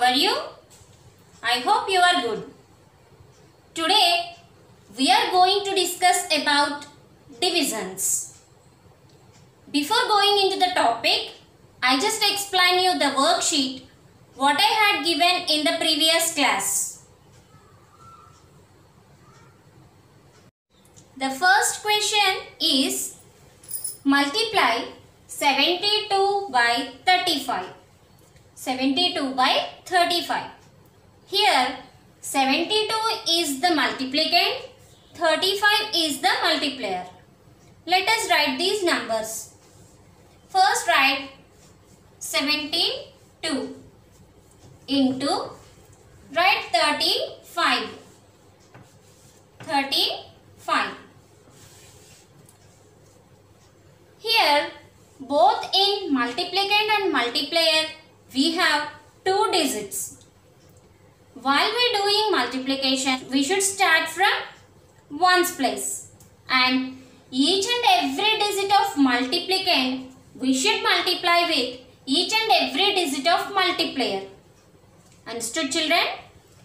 are you? I hope you are good. Today we are going to discuss about divisions. Before going into the topic, I just explain you the worksheet what I had given in the previous class. The first question is multiply 72 by 35. 72 by 35. Here 72 is the multiplicand, 35 is the multiplier. Let us write these numbers. First write 72 into, write 35. 35. Here both in multiplicand and multiplier we have two digits. While we doing multiplication, we should start from ones place, and each and every digit of multiplicand we should multiply with each and every digit of multiplier. Understood, children?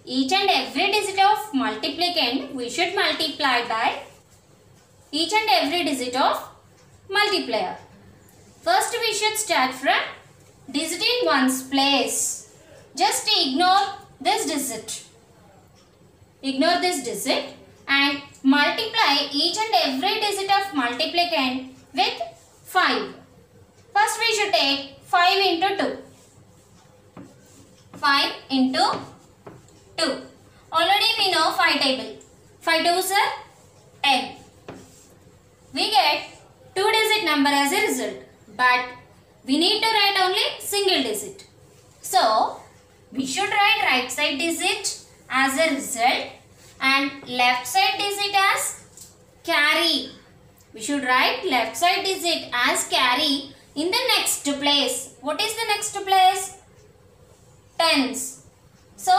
Each and every digit of multiplicand we should multiply by each and every digit of multiplier. First we should start from digit in ones place. Just ignore this digit. Ignore this digit and multiply each and every digit of multiplicand with 5. First we should take 5 into 2. 5 into 2. Already we know 5 table. 5 2s are 10. We get 2 digit number as a result. But we need to write only single digit. So we should write right side digit as a result and left side digit as carry. We should write left side digit as carry in the next place. What is the next place? Tens. So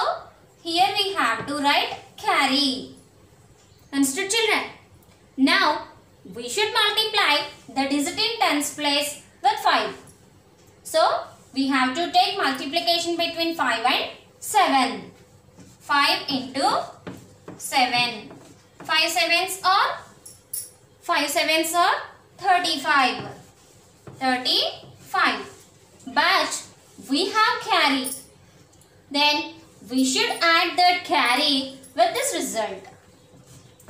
here we have to write carry. Understood, children? Now we should multiply the digit in tens place with 5. So we have to take multiplication between 5 and 7. 5 into 7. 5 sevens are 35. 35. But we have carry. Then we should add that carry with this result.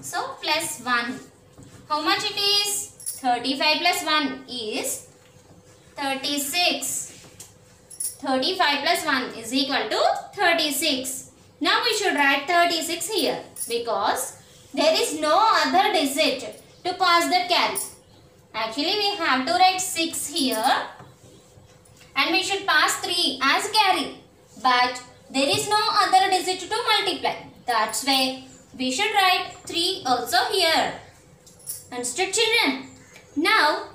So plus 1. How much it is? 35 plus 1 is 36. 35 plus 1 is equal to 36. Now we should write 36 here because there is no other digit to pass the carry. Actually we have to write 6 here and we should pass 3 as carry. But there is no other digit to multiply. That's why we should write 3 also here. Understood, children? Now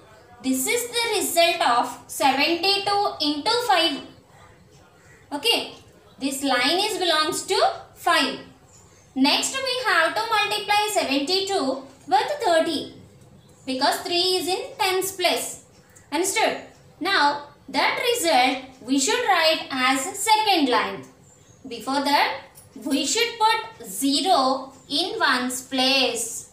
this is the result of 72 into 5. Okay. This line is belongs to 5. Next we have to multiply 72 with 30. Because 3 is in tens place. Understood? Now that result we should write as second line. Before that we should put 0 in ones place.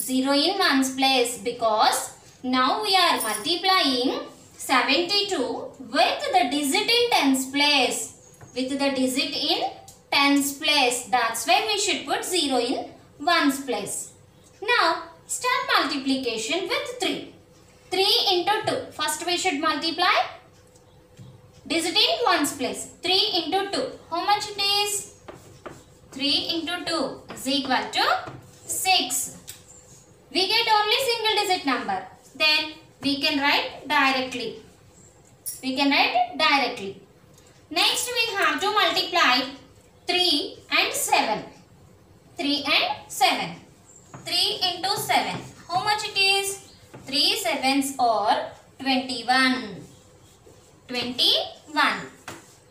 0 in ones place because now we are multiplying 72 with the digit in tens place. With the digit in tens place. That's why we should put 0 in ones place. Now start multiplication with 3. 3 into 2. First we should multiply digit in ones place. 3 into 2. How much it is? 3 into 2 is equal to 6. We get only single digit number. Then we can write directly. Next we have to multiply 3 and 7. 3 and 7. 3 into 7. How much it is? 3 sevens or 21. 21.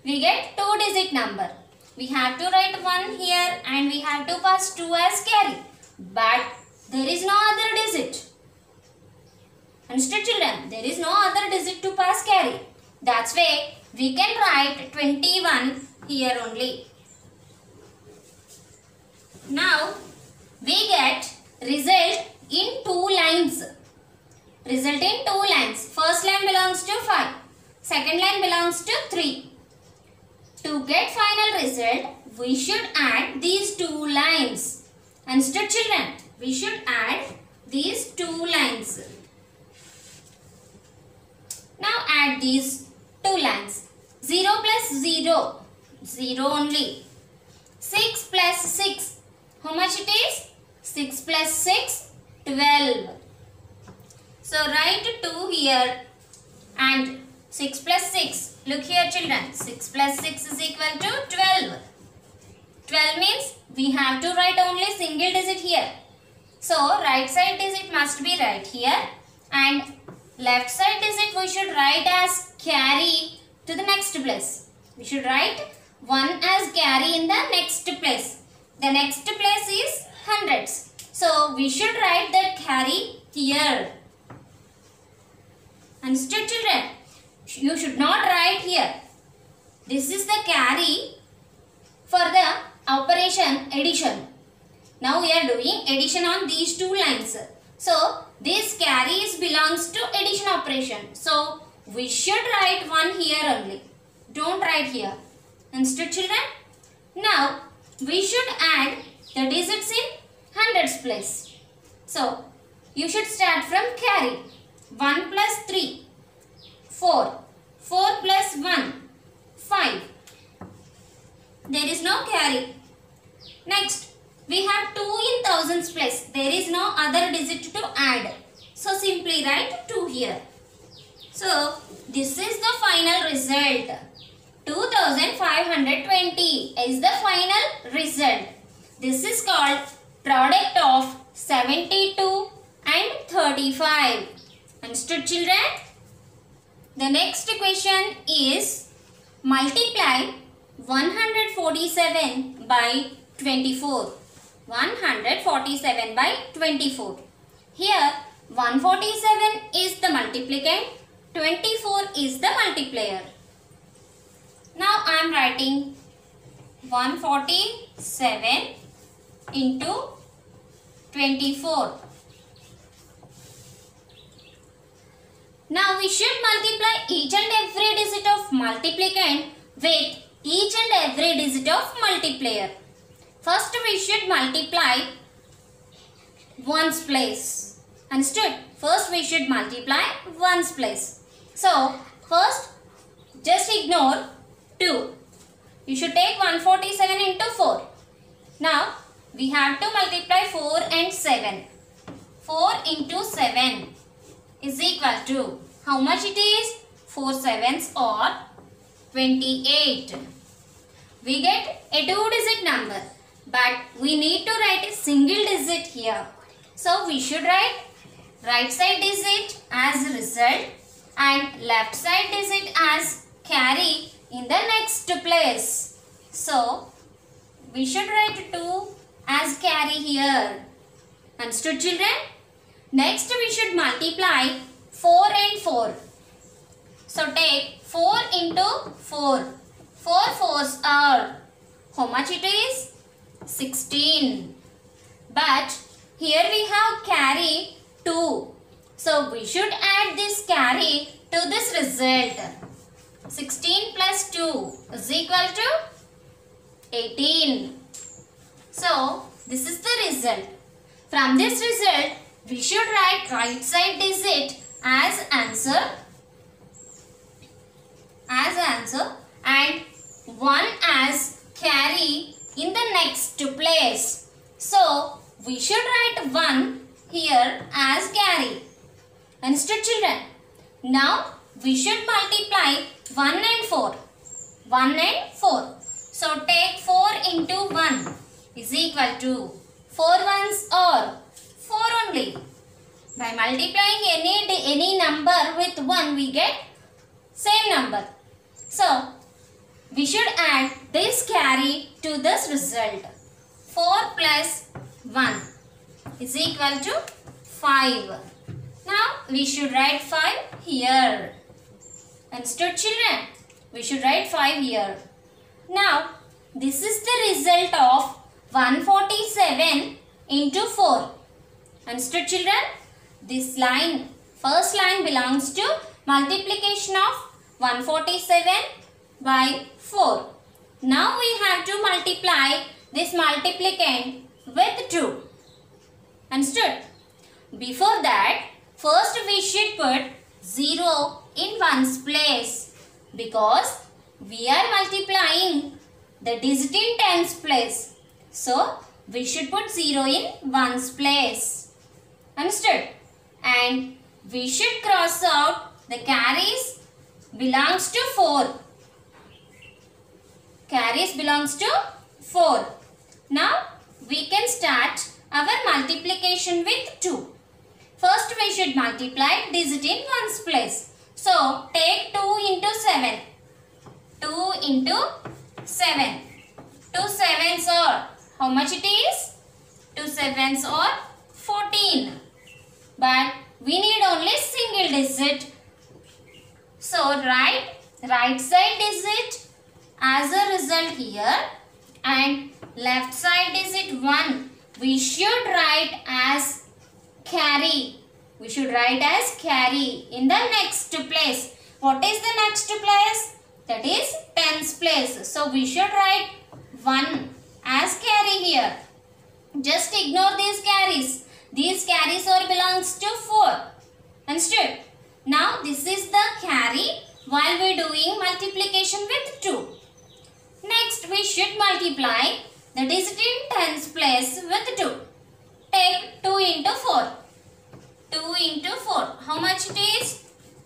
We get 2 digit number. We have to write 1 here and we have to pass 2 as carry. But there is no other digit. Understood, children? There is no other digit to pass carry. That's why we can write 21 here only. Now we get result in 2 lines. Result in 2 lines. First line belongs to 5. Second line belongs to 3. To get final result, we should add these 2 lines. Understood, children? We should add these 2 lines. Now add these 2 lines. 0 plus 0. 0 only. 6 plus 6. How much it is? 6 plus 6, 12. So write 2 here and 6 plus 6. Look here, children. 6 plus 6 is equal to 12. 12 means we have to write only single digit here. So right side digit must be right here and left side digit we should write as carry to the next place. We should write 1 as carry in the next place. The next place is hundreds. So we should write that carry here. Understood, children? You should not write here. This is the carry for the operation addition. Now we are doing addition on these 2 lines. So this carry belongs to addition operation. So we should write 1 here only. Don't write here. Understood, children? Now we should add the digits in hundreds place. So you should start from carry. 1 plus 3, 4. 4 plus 1, 5. There is no carry. Next, we have 2 in thousands place. There is no other digit to add. So simply write 2 here. So this is the final result. 2520 is the final result. This is called product of 72 and 35. Understood, children? The next question is multiply 147 by 24. 147 by 24. Here 147 is the multiplicand, 24 is the multiplier. Now I am writing 147 into 24. Now we should multiply each and every digit of multiplicand with each and every digit of multiplier. First we should multiply ones place. Understood? First we should multiply ones place. So first just ignore 2. You should take 147 into 4. Now we have to multiply 4 and 7. 4 into 7 is equal to, how much it is? 4 sevens or 28. We get a 2-digit number, but we need to write a single digit here. So we should write right side digit as result and left side digit as carry in the next place. So we should write 2 as carry here. Understood, children? Next we should multiply 4 and 4. So take 4 into 4. 4 4s are, how much it is? 16. But here we have carry 2. So we should add this carry to this result. 16 plus 2 is equal to 18. So this is the result. From this result, we should write right side digit as answer and 1 as carry in the next place. So we should write 1 here as carry. Understood, children? Now we should multiply 1 and 4. 1 and 4. So take 4 into 1 is equal to 4 ones or 4 only. By multiplying any number with 1 we get same number. So we should add this carry to this result. 4 plus 1 is equal to 5. Now we should write 5 here. Understood, children? We should write 5 here. Now, this is the result of 147 into 4. Understood, children? This line, first line belongs to multiplication of 147 by 4. Now we have to multiply this multiplicand with 2. Understood? Before that, first we should put 0 in 1's place because we are multiplying the digit in 10's place. So, we should put 0 in 1's place. Understood? And we should cross out the carries belongs to 4. Carries belongs to 4. Now, we can start our multiplication with 2. First, we should multiply digit in 1's place. So, take 2 into 7. 2 into 7. 2 7s are, how much it is? 2 7s are 14. But we need only single digit. So, write right side digit as a result here and left side digit 1 we should write as carry. We should write as carry in the next place. What is the next place? That is 10's place. So, we should write 1 as carry here. Just ignore these carries. These carries all belongs to 4. Understood? Now, this is the carry while we are doing multiplication with 2. Next, we should multiply the digit in 10's place with 2. Take 2 into 4. 2 into 4. How much it is?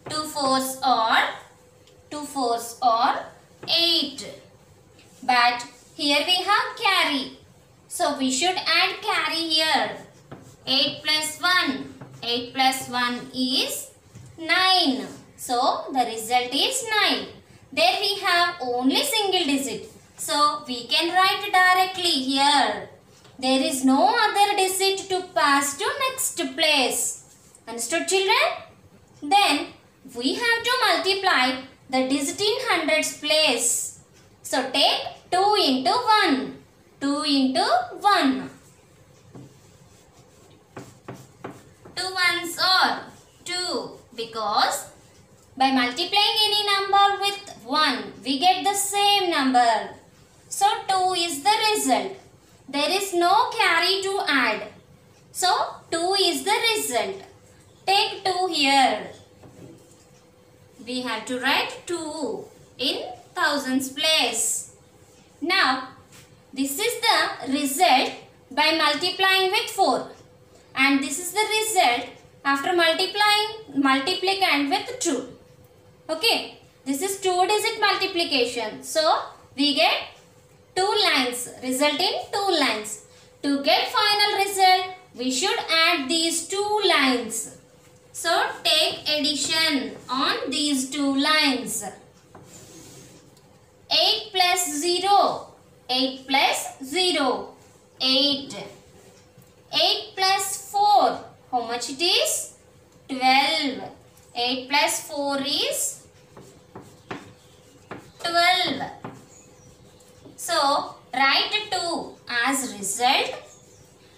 2 4s are 8. But here we have carry. So we should add carry here. 8 plus 1. 8 plus 1 is 9. So the result is 9. There we have only single digit. So we can write directly here. There is no other digit to pass to next place. Understood, children? Then we have to multiply the digit in hundreds place. So take 2 into 1. 2 into 1. 2 1s are 2 because by multiplying any number with 1 we get the same number. So 2 is the result. There is no carry to add. So 2 is the result. Take 2 here. We have to write 2 in thousands place. Now, this is the result by multiplying with 4. And this is the result after multiplying multiplicand with 2. Okay. This is 2-digit multiplication. So, we get 2 lines. Result in 2 lines. To get final result, we should add these 2 lines. So, take addition on these 2 lines. 8 plus 0. 8 plus 0. 8. 8 plus 4. How much it is? 12. 8 plus 4 is 12. So, write 2 as result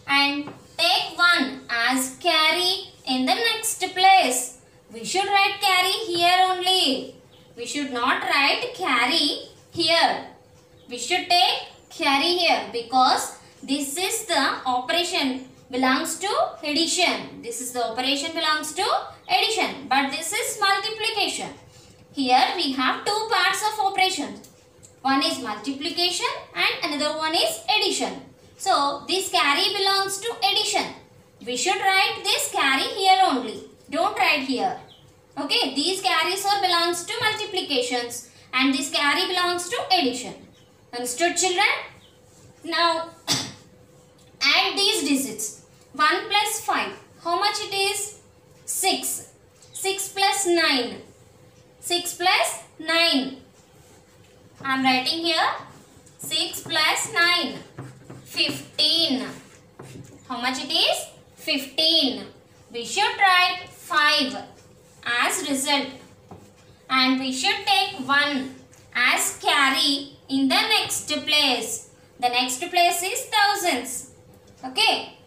and take 1 as carry in the next place. We should write carry here only. We should not write carry here. We should take carry here because this is the operation belongs to addition. This is the operation belongs to addition, but this is multiplication. Here we have 2 parts of operation. One is multiplication and another one is addition. So this carry belongs to addition. We should write this carry here only. Don't write here. Okay, these carries all belongs to multiplications and this carry belongs to addition. Understood, children? Now add these digits. 1 plus 5. How much it is? 6. 6 plus 9. 6 plus 9. I am writing here. 6 plus 9. 15. How much it is? 15. We should write 5 as result. And we should take 1 as carry in the next place. The next place is thousands. Okay.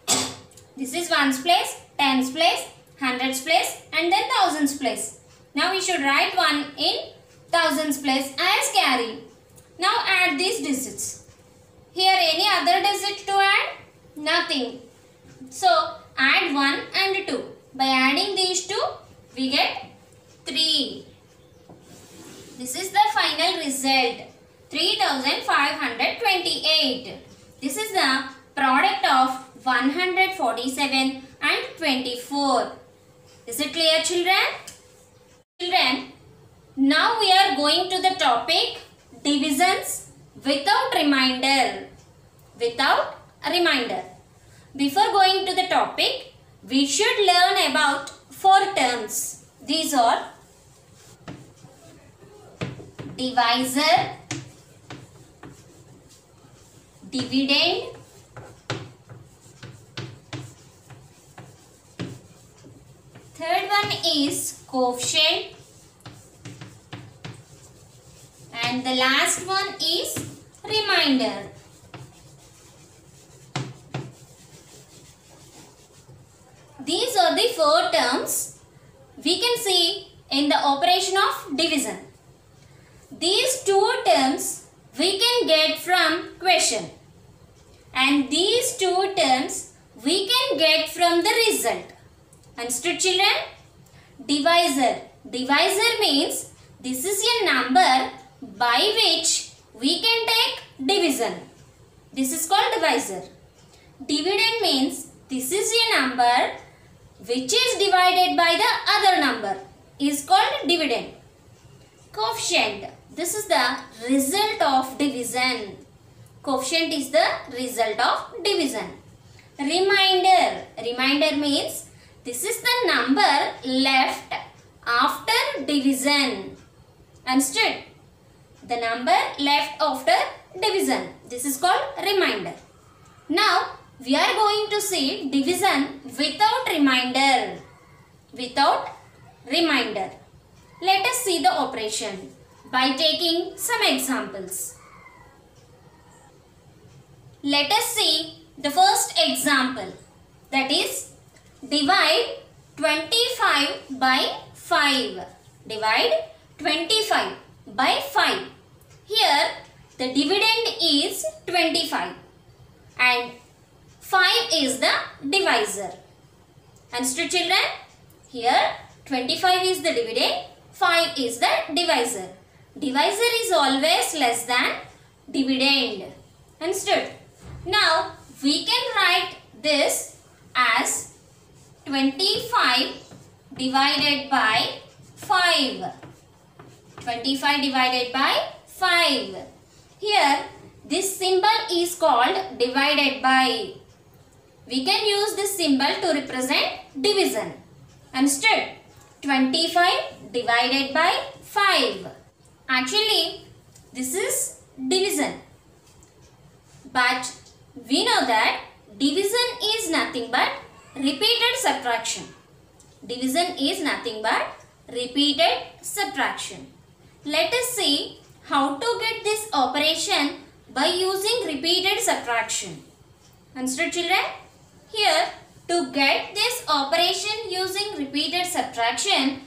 This is ones place, tens place, hundreds place and then thousands place. Now we should write 1 in thousands place as carry. Now add these digits. Here any other digit to add? Nothing. So add 1 and 2. By adding these two, we get 3. This is the final result. 3528. This is the product of 147 and 24. Is it clear, children? Children, now we are going to the topic divisions without remainder. Without a remainder. Before going to the topic, we should learn about 4 terms. These are divisor, dividend, third one is coefficient, and the last one is remainder. These are the 4 terms we can see in the operation of division. These 2 terms we can get from question, and these 2 terms we can get from the result. Understood, children? Divisor. Divisor means this is a number by which we can take division. This is called divisor. Dividend means this is a number which is divided by the other number is called dividend. Coefficient. This is the result of division. Coefficient is the result of division. Remainder. Remainder means this is the number left after division. Understood? The number left after division. This is called remainder. Now we are going to see division without remainder. Without remainder. Let us see the operation by taking some examples. Let us see the first example, that is divide 25 by 5. Divide 25 by 5. Here the dividend is 25 and 5 is the divisor. Understood, children? Here 25 is the dividend, 5 is the divisor. Divisor is always less than dividend. Understood? Now we can write this as 25 divided by 5. 25 divided by 5. Here this symbol is called divided by. We can use this symbol to represent division. Understood? 25 divided by 5. Actually, this is division. But we know that division is nothing but repeated subtraction. Division is nothing but repeated subtraction. Let us see how to get this operation by using repeated subtraction. Understood, children? Here, to get this operation using repeated subtraction,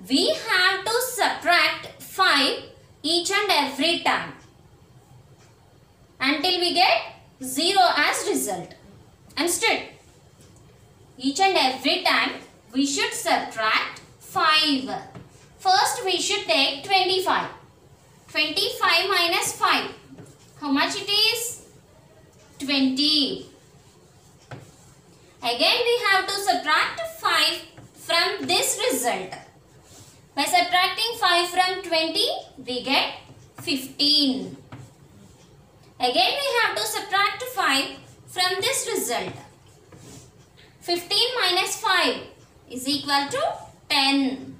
we have to subtract 5 each and every time until we get 0 as result. Understood? Each and every time we should subtract 5. First we should take 25. 25 minus 5. How much it is? 20. Again we have to subtract 5 from this result. By subtracting 5 from 20, we get 15. Again we have to subtract 5 from this result. 15 minus 5 is equal to 10.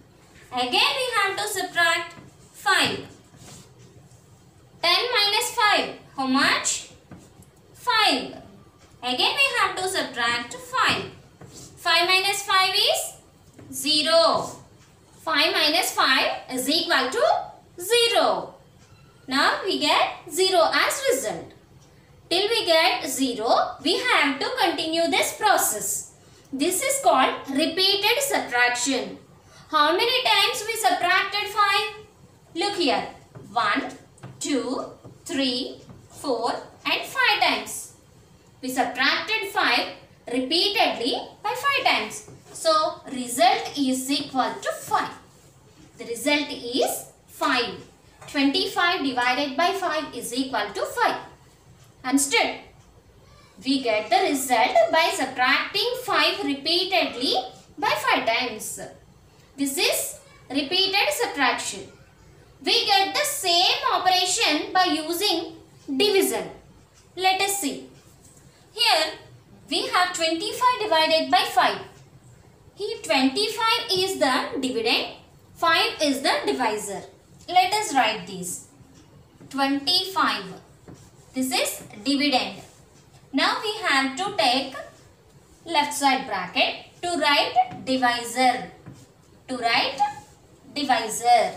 Again we have to subtract 5. 10 minus 5, how much? 5. Again we have to subtract 5. 5 minus 5 is 0. 5 minus 5 is equal to 0. Now we get 0 as result. Till we get 0, we have to continue this process. This is called repeated subtraction. How many times we subtracted 5? Look here. 1, 2, 3, 4 and 5 times. We subtracted 5 repeatedly by 5 times. So, result is equal to 5. The result is 5. 25 divided by 5 is equal to 5. Instead, we get the result by subtracting 5 repeatedly by 5 times. This is repeated subtraction. We get the same operation by using division. Let us see. Here we have 25 divided by 5. Here 25 is the dividend, 5 is the divisor. Let us write these. 25. This is dividend. Now we have to take left side bracket to write divisor. To write divisor.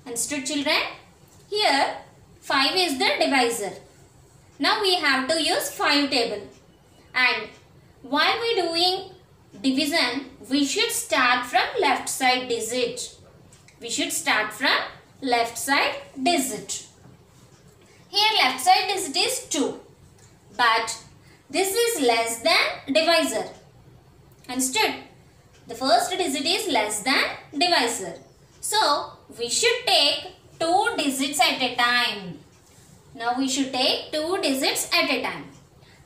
Understood, children? Here 5 is the divisor. Now we have to use 5 table. And while we doing division, we should start from left side digit. We should start from left side digit. Here left side digit is 2. But this is less than divisor. Understood? The first digit is less than divisor. So, we should take 2 digits at a time. Now, we should take 2 digits at a time.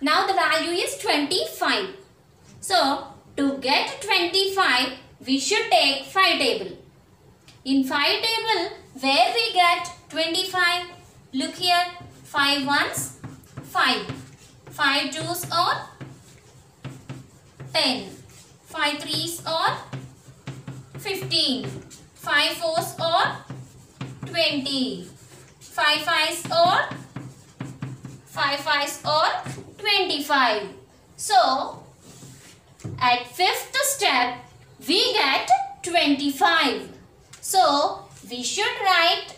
Now, the value is 25. So, to get 25, we should take 5 table. In 5 table, where we get 25? Look here, 5 ones, 5. 5 twos or 10. 5 threes or 15. 5 fours or 20. 5 fives or 25. So, at 5th step, we get 25. So, we should write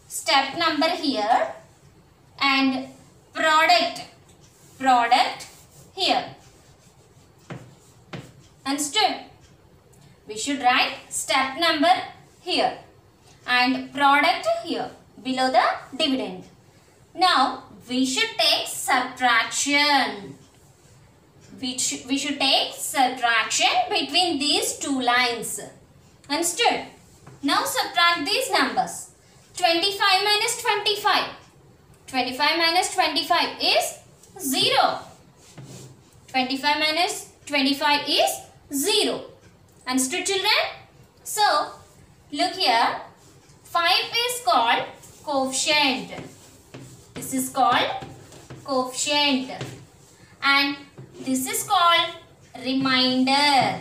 step number here and product here. Understood? We should write step number here and product here below the dividend. Now, we should take subtraction. We should take subtraction between these two lines. Understood? Now, subtract these numbers. 25 minus 25. 25 minus 25 is 0. 25 minus 25 is 0. Understood, children? So, look here. 5 is called coefficient. This is called coefficient. And this is called remainder.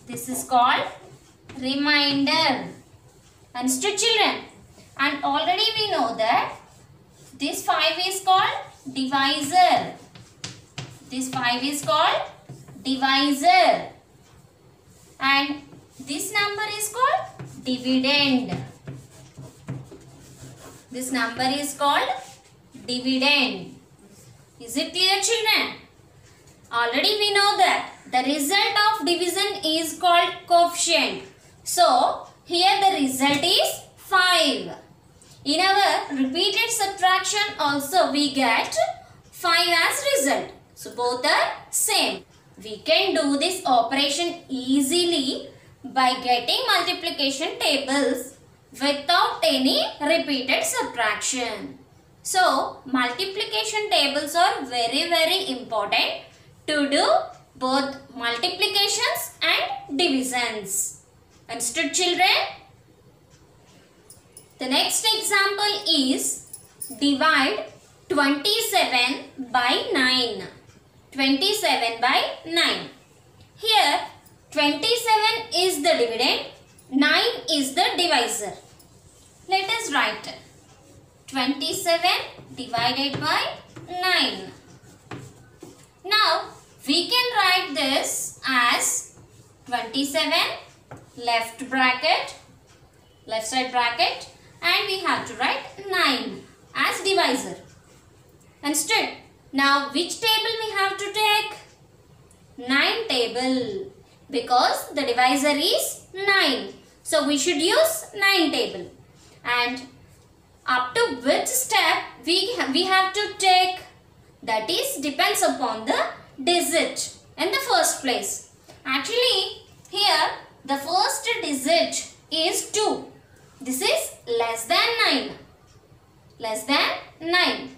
This is called remainder. Understood, children? And already we know that this 5 is called divisor. This 5 is called divisor. And this number is called dividend. This number is called dividend. Is it clear, children? Already we know that the result of division is called coefficient. So, here the result is 5. In our repeated subtraction also we get 5 as result. So, both are same. We can do this operation easily by getting multiplication tables without any repeated subtraction. So, multiplication tables are very important to do both multiplications and divisions. Understood, children? The next example is divide 27 by 9. 27 by 9. Here 27 is the dividend, 9 is the divisor. Let us write 27 divided by 9. Now we can write this as 27 left side bracket and we have to write 9 as divisor. Understood? Now which table we have to take? 9 table, because the divisor is 9. So we should use 9 table. And up to which step we have to take? That is depends upon the digit in the first place. Actually here the first digit is 2. This is less than 9. Less than 9.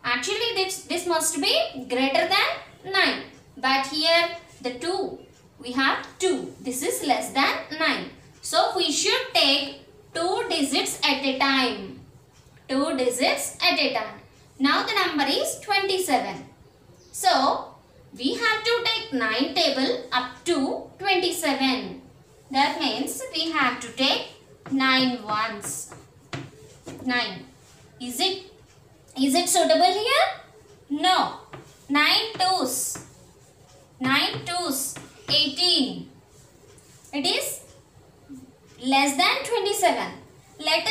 Actually this must be greater than 9. But here the 2. We have 2. This is less than 9. So we should take 2 digits at a time. 2 digits at a time. Now the number is 27. So we have to take 9 table up to 27. That means we have to take 9 ones. 9. Is it suitable here? No. 9 twos. 9 twos. 18. It is less than 27. Let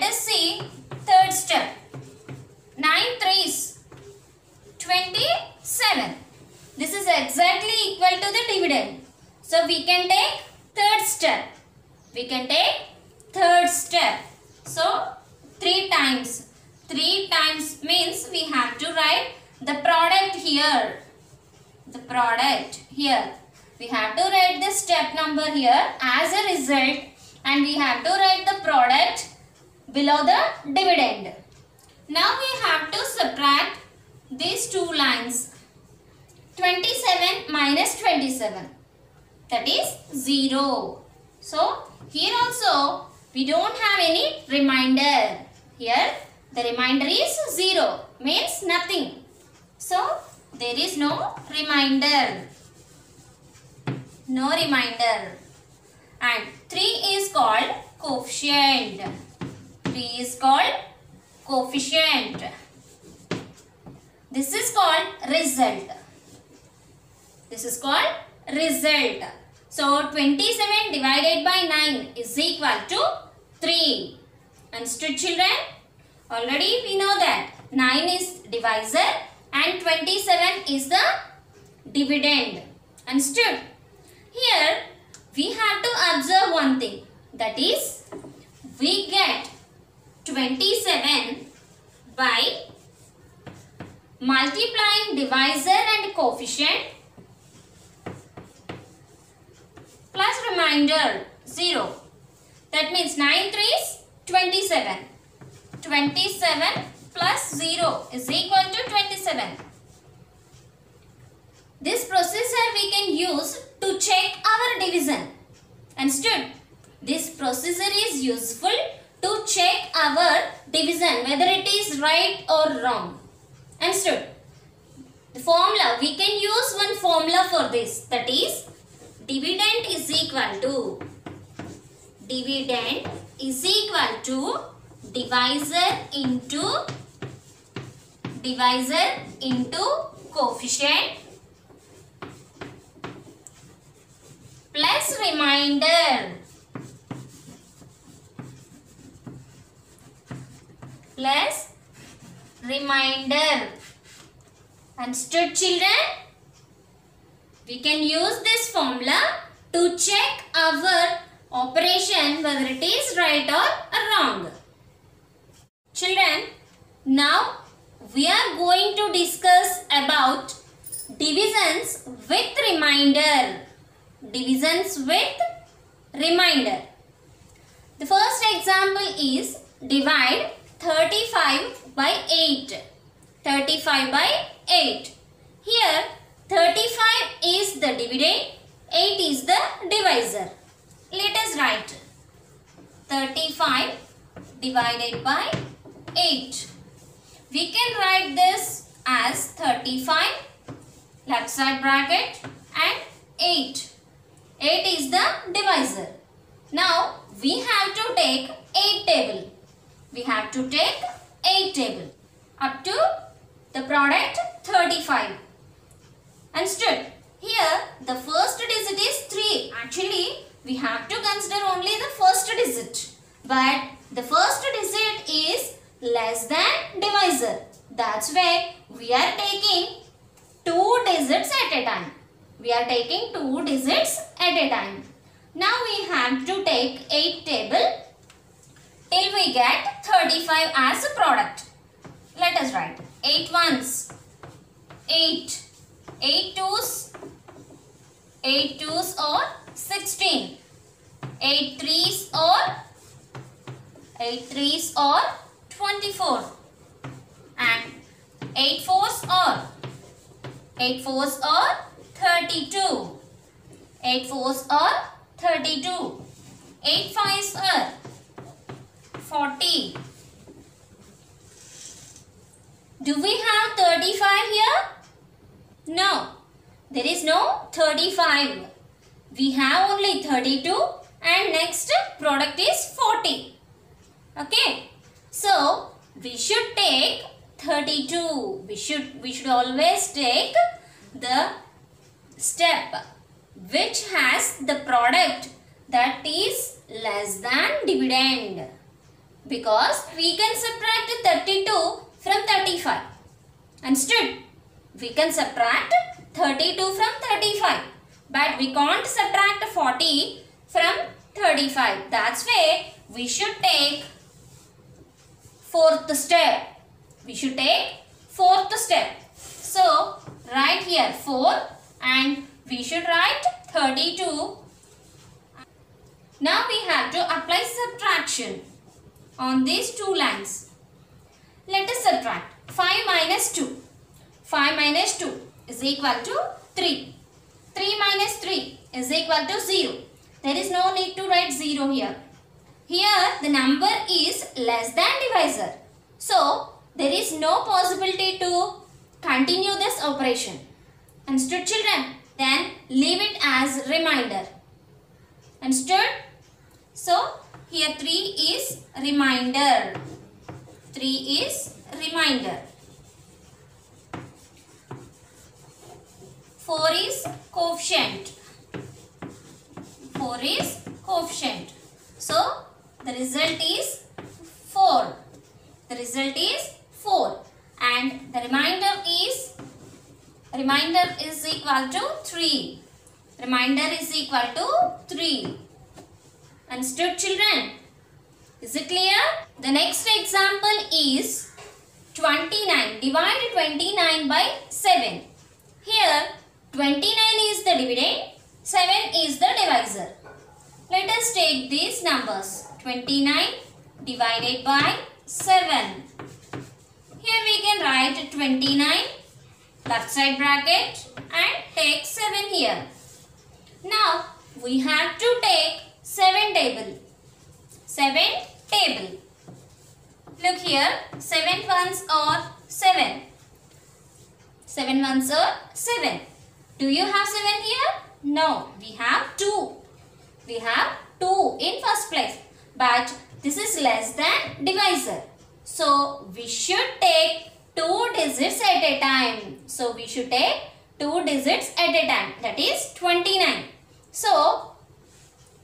us see third step. 9 threes. 27. This is exactly equal to the dividend. So we can take third step. So 3 times. 3 times means we have to write the product here. The product here. We have to write the step number here as a result, and we have to write the product below the dividend. Now we have to subtract these two lines. 27 minus 27. That is 0. So here also we don't have any remainder. Here the remainder is 0. Means nothing. So there is no remainder. No remainder. And 3 is called coefficient. 3 is called coefficient. This is called result. This is called result. So 27 divided by 9 is equal to 3. Understood, children? Already we know that 9 is divisor and 27 is the dividend. Understood? Here we have to observe one thing. That is, we get 27 by multiplying divisor and coefficient plus remainder 0. That means 9 3s 27. 27 plus 0 is equal to 27. This procedure we can use to check our division. Understood? This procedure is useful to check our division, whether it is right or wrong. Understood? The formula, we can use one formula for this. That is, dividend is equal to divisor into coefficient plus remainder Understood, children? We can use this formula to check our operation whether it is right or wrong. Children, now we are going to discuss about divisions with remainder. Divisions with remainder. The first example is divide 35 by 8. 35 by 8. Here 35 is the dividend, 8 is the divisor. Let us write 35 divided by 8. We can write this as 35 left side bracket and 8. 8 is the divisor. Now we have to take 8 table. We have to take 8 table up to the product 35. Understood? Here the first digit is 3. Actually we have to consider only the first digit. But the first digit is less than divisor. That's why we are taking 2 digits at a time. We are taking 2 digits at a time. Now we have to take 8 table till we get 35 as a product. Let us write 8 ones, 8, 8 twos, 8 twos or 16, 8 threes or 24, and 8 fours or 32, 8 fours or 32, 8 fives are 40. Do we have 35 here? No, there is no 35. We have only 32 and next product is 40. Okay, so we should take 32. We should always take the step which has the product that is less than dividend, because we can subtract 32 from 35. Instead, we can subtract 32 from 35, but we can't subtract 40 from 35. That's why we should take fourth step. We should take fourth step. So, write here 4 and we should write 32. Now we have to apply subtraction on these two lines. Let us subtract 5 minus 2. 5 minus 2 is equal to 3. 3 minus 3 is equal to 0. There is no need to write 0 here. Here the number is less than divisor. So there is no possibility to continue this operation. Understood, children? Then leave it as remainder. Understood? So here 3 is remainder. 3 is remainder. 4 is coefficient. 4 is coefficient. So the result is 4. The result is 4. And the remainder is equal to 3. Remainder is equal to 3. Understood, children? Is it clear? The next example is 29. Divide 29 by 7. Here 29 is the dividend, 7 is the divisor. Let us take these numbers. 29 divided by 7. Here we can write 29 left side bracket and take 7 here. Now we have to take 7 table. 7 table. Look here, 7 ones are 7. 7 ones are 7. Do you have 7 here? No, we have 2. We have 2 in first place. But this is less than divisor. So we should take 2 digits at a time. So we should take 2 digits at a time. That is 29. So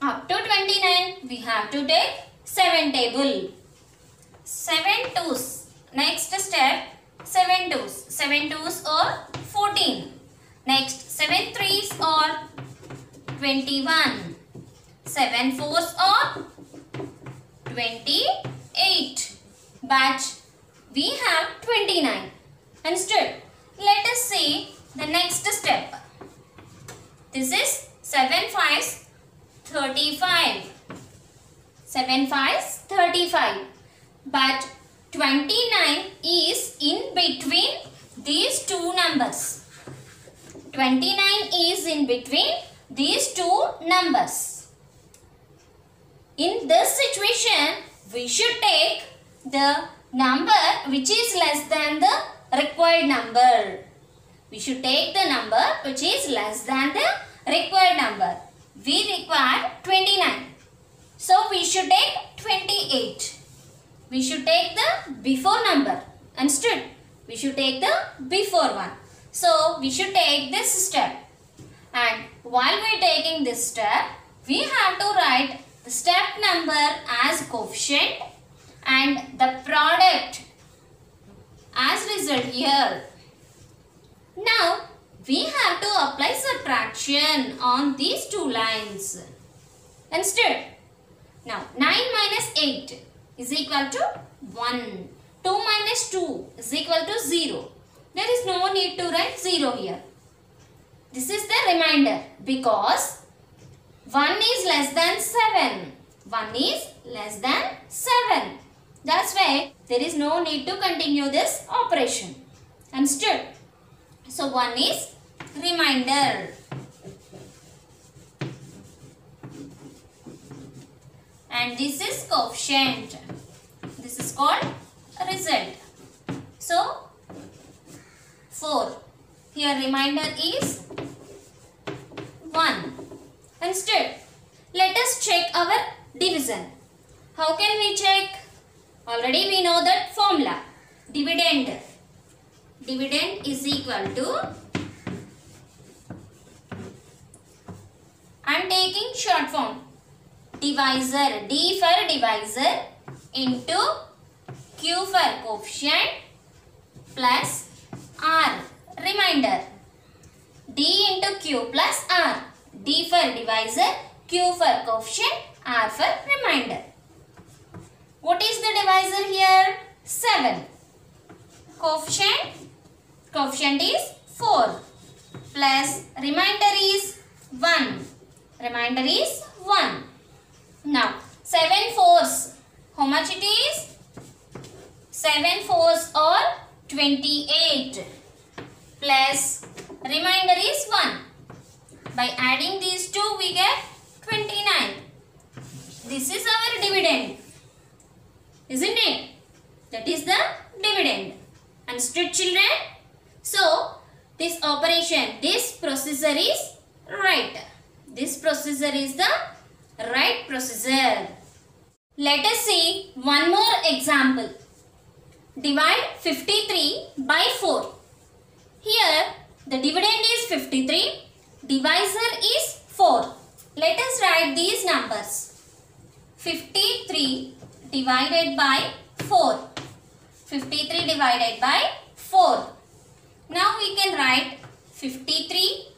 up to 29 we have to take 7 table. 7 twos. Next step 7 twos. 7 twos or 14. Next 7 threes or 21. 7 fours or 28. But we have 29. Understood? Let us see the next step. This is 7 fives 35. 7 fives 35. But 29 is in between these two numbers. 29 is in between these two numbers. In this situation, we should take the number which is less than the required number. We should take the number which is less than the required number. We require 29. So we should take 28. We should take the before number. Understood? We should take the before one. So we should take this step. And while we are taking this step, we have to write the step number as coefficient and the product as result here. Now we have to apply subtraction on these two lines. Instead, now 9 minus 8 is equal to 1. 2 minus 2 is equal to 0. There is no need to write 0 here. This is the remainder because 1 is less than 7. 1 is less than 7. That's why there is no need to continue this operation. Instead, so 1 is remainder. And this is coefficient. This is called result. So 4. Here remainder is 1. Instead, let us check our division. How can we check? Already we know that formula. Dividend. Dividend is equal to, I am taking short form. Divisor. D for divisor into Q for coefficient plus R. Remainder. D into Q plus R. D for divisor, Q for coefficient, R for remainder. What is the divisor here? 7. Coefficient is 4 plus remainder is 1. Remainder is 1. Now 7 fours. How much it is? 7 fours or 28 plus remainder is 1. By adding these two we get 29. This is our dividend. Isn't it? That is the dividend. Understood, children? So, this operation, this procedure is right. This procedure is the right procedure. Let us see one more example. Divide 53 by 4. Here, the dividend is 53. Divisor is 4. Let us write these numbers. 53 divided by 4. 53 divided by 4. Now we can write 53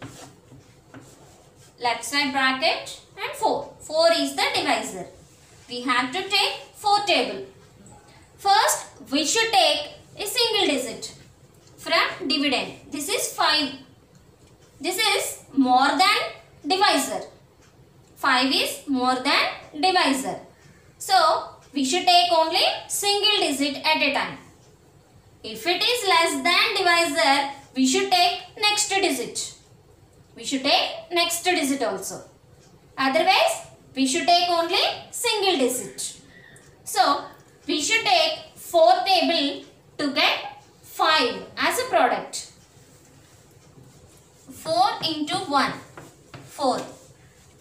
left side bracket and 4. 4 is the divisor. We have to take 4 table. First, we should take a single digit from dividend. This is 5. This is more than divisor. 5 is more than divisor. So, we should take only single digit at a time. If it is less than divisor, we should take next digit. We should take next digit also. Otherwise, we should take only single digit. So, we should take 4 table to get 5 as a product. 4 into 1, 4.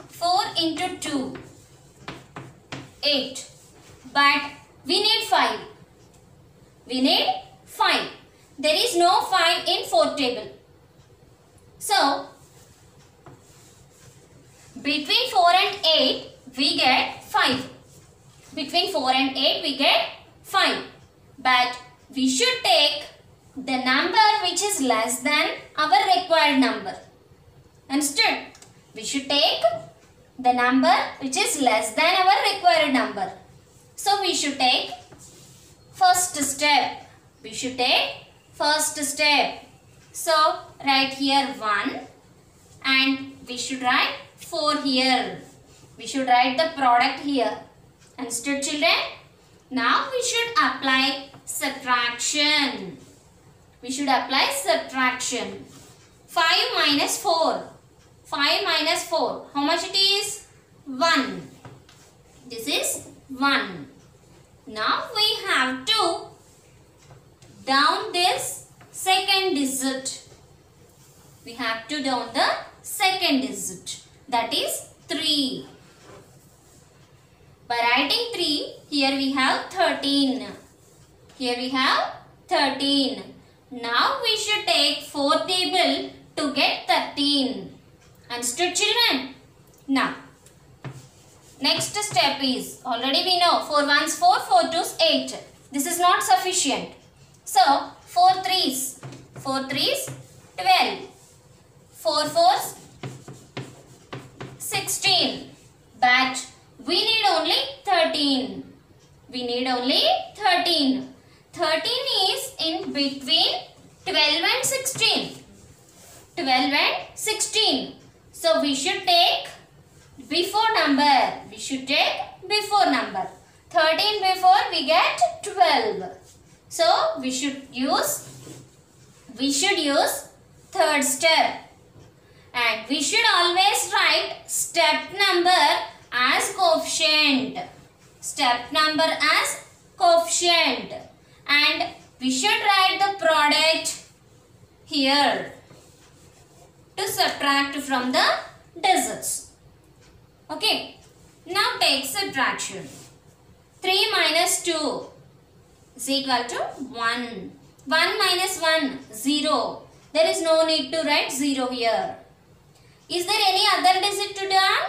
4 into 2, 8. But we need 5. We need 5. There is no 5 in 4 table. So, between 4 and 8, we get 5. Between 4 and 8, we get 5. But we should take the number which is less than our required number. Instead, we should take the number which is less than our required number. So, we should take first step. We should take first step. So, write here 1 and we should write 4 here. We should write the product here. Understood, children? Now, we should apply subtraction. We should apply subtraction. 5 minus 4. 5 minus 4. How much it is? 1. This is 1. Now we have to down this second digit. We have to down the second digit. That is 3. By writing 3, here we have 13. Here we have 13. Now we should take 4 table to get 13. Understood, children? Now Next step is, already we know 4 ones 4, 4 twos 8. This is not sufficient. So 4 threes 12. 4 fours 16. But we need only 13. We need only 13. 13 is in between 12 and 16. 12 and 16. So we should take before number. We should take before number. 13 before we get 12. So we should use third step. And we should always write step number as coefficient. Step number as coefficient. And we should write the product here to subtract from the digits. Okay. Now take subtraction. 3 minus 2 is equal to 1. 1 minus 1, 0. There is no need to write 0 here. Is there any other digit to down?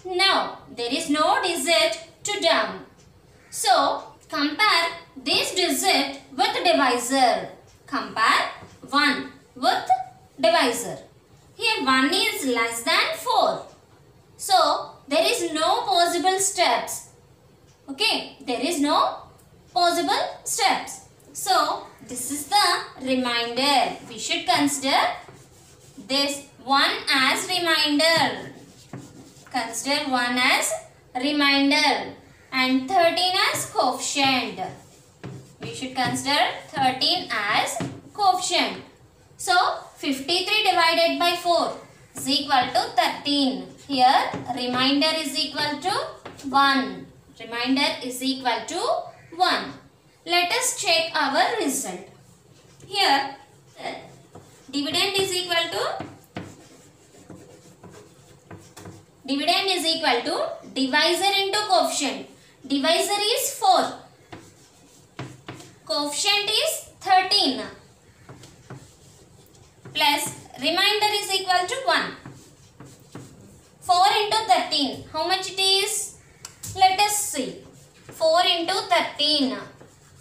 No, there is no digit to down. So, compare this digit with divisor. Compare 1 with divisor. Here 1 is less than 4. So, there is no possible steps. Okay, there is no possible steps. So, this is the remainder. We should consider this 1 as remainder. Consider 1 as remainder and 13 as coefficient. We should consider 13 as coefficient. So, 53 divided by 4 is equal to 13. Here, remainder is equal to 1. Remainder is equal to 1. Let us check our result. Here, dividend is equal to divisor into coefficient. Divisor is 4. Coefficient is 13. Plus remainder is equal to 1. 4 into 13. How much it is? Let us see. 4 into 13.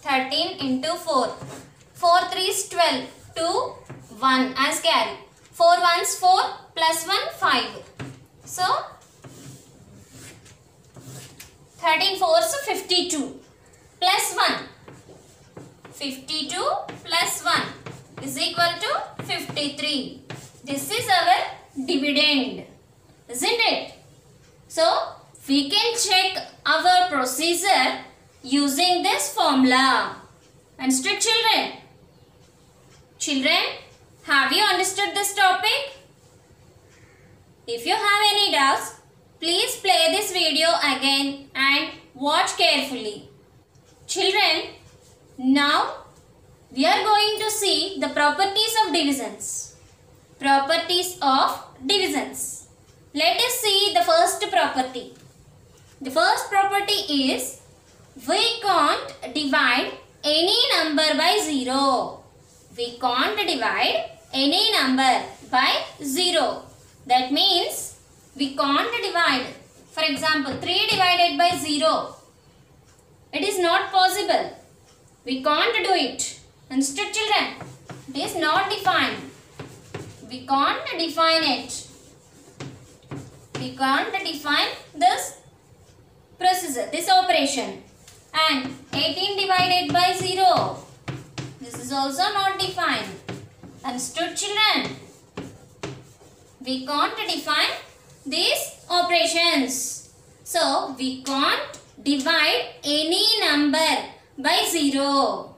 13 into 4. 4 3 is 12. 2, 1 as carry. 4 ones 4 plus 1 5. So 13 4s 52 plus 1. 52 plus 1 is equal to 53. This is our dividend, isn't it? So we can check our procedure using this formula. Understood, children? Children, have you understood this topic? If you have any doubts, please play this video again and watch carefully. Children, now we are going to see the properties of divisions. Properties of divisions. Let us see the first property. The first property is we can't divide any number by 0. We can't divide any number by 0. That means we can't divide. For example, 3 divided by 0. It is not possible. We can't do it. Understood, children? It is not defined. We can't define it. We can't define this procedure, this operation. And 18 divided by 0. This is also not defined. Understood, children? We can't define these operations. So, we can't divide any number by 0.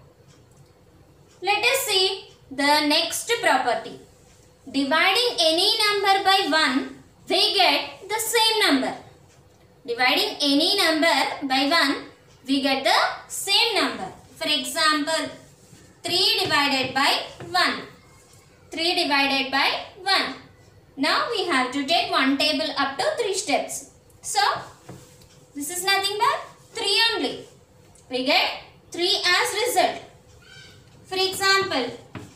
Let us see the next property. Dividing any number by 1, we get the same number. Dividing any number by 1, we get the same number. For example, 3 divided by 1. 3 divided by 1. Now we have to take one table up to 3 steps. So, this is nothing but 3 only. We get 3 as result. For example,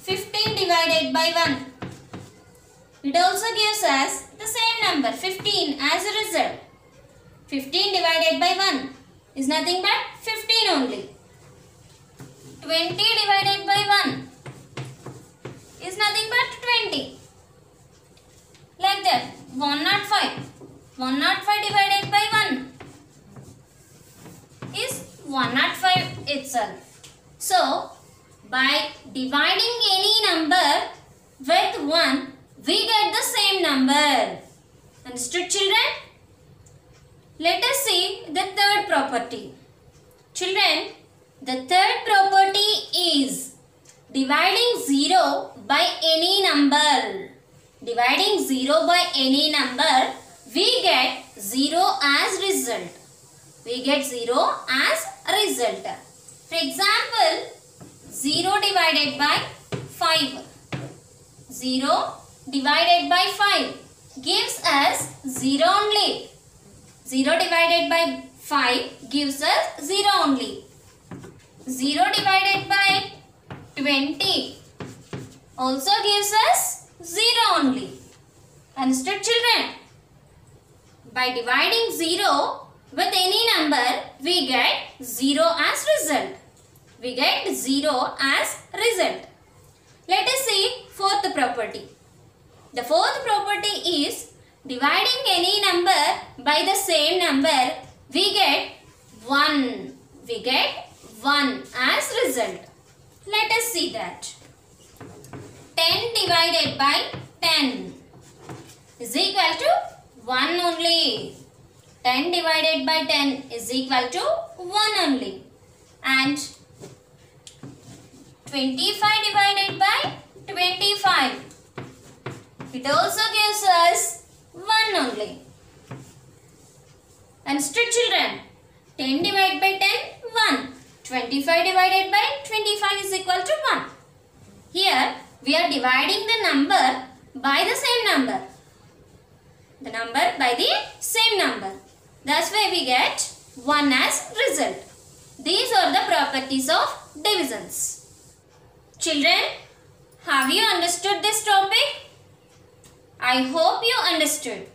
15 divided by 1. It also gives us the same number, 15 as a result. 15 divided by 1 is nothing but 15 only. 20 divided by 1 is nothing but 20. Like that. 105. 105 divided by 1 is 105 itself. So, by dividing any number with 1, we get the same number. Understood, children? Let us see the third property. Children, the third property is dividing 0 by any number. Dividing 0 by any number, we get 0 as result. We get 0 as result. For example, 0 divided by 5. 0 divided by 5 gives us 0 only. 0 divided by 5 gives us 0 only. 0 divided by 20 also gives us 0 only. Understood, children? By dividing 0 with any number, we get 0 as result. We get 0 as result. Let us see fourth property. The fourth property is dividing any number by the same number, we get 1. We get 1 as result. Let us see that. 10 divided by 10 is equal to 1 only. 10 divided by 10 is equal to 1 only. And 25 divided by 25. It also gives us 1 only. Understood, children? 10 divided by 10, 1. 25 divided by 25 is equal to 1. Here, we are dividing the number by the same number. The number by the same number. That's why we get 1 as result. These are the properties of divisions. Children, have you understood this topic? I hope you understood.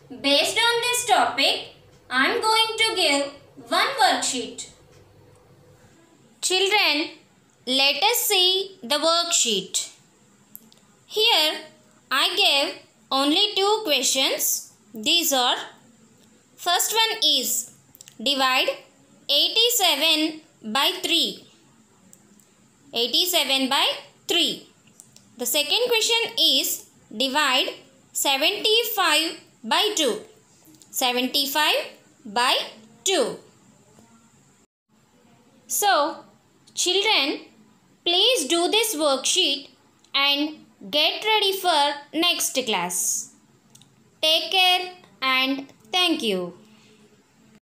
Based on this topic, I am going to give one worksheet. Children, let us see the worksheet. Here, I gave only 2 questions. These are, first one is divide 87 by 3. 87 by 3. The second question is divide 75 by 2. 75 by 2. So, children, please do this worksheet and get ready for next class. Take care and thank you.